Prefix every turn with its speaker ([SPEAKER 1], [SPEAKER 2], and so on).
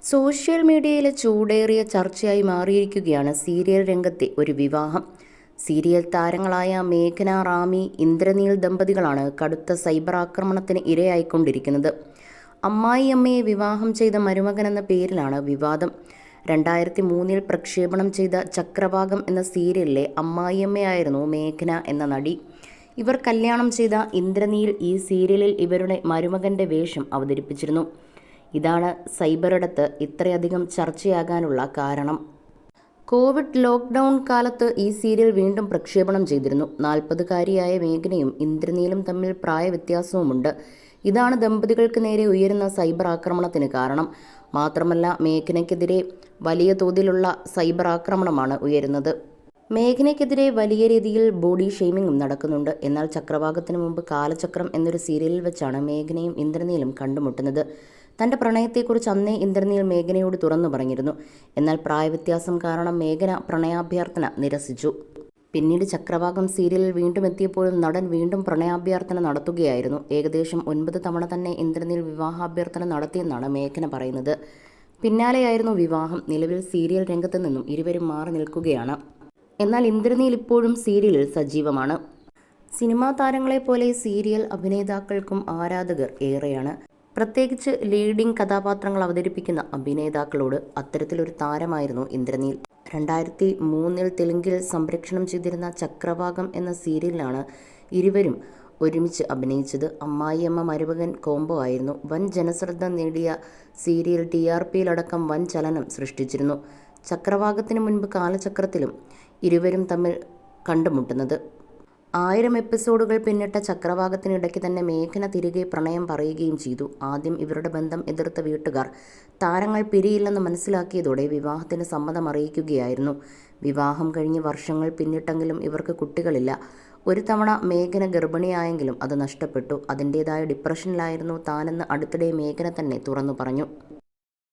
[SPEAKER 1] Social മീഡിയയിലെ ചൂടേറിയ ചർച്ചയായി മാറിയിരിക്കുകയാണ് സീരിയൽ രംഗത്തെ ഒരു വിവാഹം. സീരിയൽ താരങ്ങളായ മേഘന, റാമി, ഇന്ദ്രനീൽ ദമ്പതികളാണ് കടുത്ത സൈബർ ആക്രമണത്തിന് ഇരയായിക്കൊണ്ടിരിക്കുന്നത്. അമ്മായിയമ്മയെ വിവാഹം ചെയ്ത മരുമകൻ എന്ന പേരിലാണ് വിവാദം. 2003 പ്രക്ഷേപണം ചെയ്ത ചക്രവാകം എന്ന സീരിയലിലെ അമ്മായിയമ്മയായിരുന്നു മേഘന എന്ന നടി. ഇവർ കല്യാണം ചെയ്ത ഇന്ദ്രനീൽ ഈ സീരിയലിൽ ഇവരുടെ മരുമകന്റെ വേഷം അവതരിപ്പിച്ചിരുന്നു. ഇതാണ് സൈബറിടത്ത് ഇത്രയധികം ചർച്ചയാകാനുള്ള കാരണം. കോവിഡ് ലോക്ക്ഡൗൺ കാലത്ത് ഈ സീരിയൽ വീണ്ടും പ്രക്ഷേപണം ചെയ്തിരുന്നു. 40-കാരിയായ മേഘനയും ഇന്ദ്രനീലും തമ്മിൽ പ്രായവ്യത്യാസവുമുണ്ട്. ഇതാണ് ദമ്പതികൾക്ക് നേരെ ഉയരുന്ന സൈബർ ആക്രമണത്തിന് കാരണം. മാത്രമല്ല, മേഘനയ്ക്കെതിരെ വലിയ തോതിലുള്ള സൈബർ ആക്രമണമാണ് ഉയരുന്നത്. മേഘനയ്ക്കെതിരെ വലിയ രീതിയിൽ ബോഡി ഷെയ്മിങ്ങും നടക്കുന്നുണ്ട്. എന്നാൽ ചക്രവാകത്തിന് മുമ്പ് കാലചക്രം എന്നൊരു സീരിയലിൽ വെച്ചാണ് മേഘനയും ഇന്ദ്രനീലും കണ്ടുമുട്ടുന്നത്. തൻ്റെ പ്രണയത്തെക്കുറിച്ച് അന്നേ ഇന്ദ്രനീൽ മേഘനയോട് തുറന്നു പറഞ്ഞിരുന്നു. എന്നാൽ പ്രായവ്യത്യാസം കാരണം മേഘന പ്രണയാഭ്യർത്ഥന നിരസിച്ചു. പിന്നീട് ചക്രവാകം സീരിയലിൽ വീണ്ടും എത്തിയപ്പോഴും നടൻ വീണ്ടും പ്രണയാഭ്യർത്ഥന നടത്തുകയായിരുന്നു. ഏകദേശം 9 തവണ തന്നെ ഇന്ദ്രനീൽ വിവാഹാഭ്യർത്ഥന നടത്തിയെന്നാണ് മേഘന പറയുന്നത്. പിന്നാലെയായിരുന്നു വിവാഹം. നിലവിൽ സീരിയൽ രംഗത്ത് നിന്നും ഇരുവരും മാറി നിൽക്കുകയാണ്. എന്നാൽ ഇന്ദ്രനീൽ ഇപ്പോഴും സീരിയലിൽ സജീവമാണ്. സിനിമാ താരങ്ങളെപ്പോലെ സീരിയൽ അഭിനേതാക്കൾക്കും ആരാധകർ ഏറെയാണ്. പ്രത്യേകിച്ച് ലീഡിംഗ് കഥാപാത്രങ്ങൾ അവതരിപ്പിക്കുന്ന അഭിനേതാക്കളോട്. അത്തരത്തിലൊരു താരമായിരുന്നു ഇന്ദ്രനീൽ. 2003 തെലുങ്കിൽ സംപ്രേഷണം ചെയ്തിരുന്ന ചക്രവാകം എന്ന സീരിയലിലാണ് ഇരുവരും ഒരുമിച്ച് അഭിനയിച്ചത്. അമ്മായിയമ്മ മരുമകൻ കോംബോ ആയിരുന്നു. വൻ ജനശ്രദ്ധ നേടിയ സീരിയൽ TRPയിലടക്കം വൻ ചലനം സൃഷ്ടിച്ചിരുന്നു. ചക്രവാകത്തിന് മുൻപ് കാലചക്രത്തിലും ഇരുവരും തമ്മിൽ കണ്ടുമുട്ടുന്നത്. 1000 എപ്പിസോഡുകൾ പിന്നിട്ട ചക്രവാകത്തിനിടയ്ക്ക് തന്നെ മേഘന തിരികെ പ്രണയം പറയുകയും ചെയ്തു. ആദ്യം ഇവരുടെ ബന്ധം എതിർത്ത വീട്ടുകാർ താരങ്ങൾ പിരിയില്ലെന്ന് മനസ്സിലാക്കിയതോടെ വിവാഹത്തിന് സമ്മതം അറിയിക്കുകയായിരുന്നു. വിവാഹം കഴിഞ്ഞ് വർഷങ്ങൾ പിന്നിട്ടെങ്കിലും ഇവർക്ക് കുട്ടികളില്ല. ഒരു തവണ മേഘന ഗർഭിണിയായെങ്കിലും അത് നഷ്ടപ്പെട്ടു. അതിൻ്റേതായ ഡിപ്രഷനിലായിരുന്നു താനെന്ന് അടുത്തിടെ മേഘന തന്നെ തുറന്നു പറഞ്ഞു.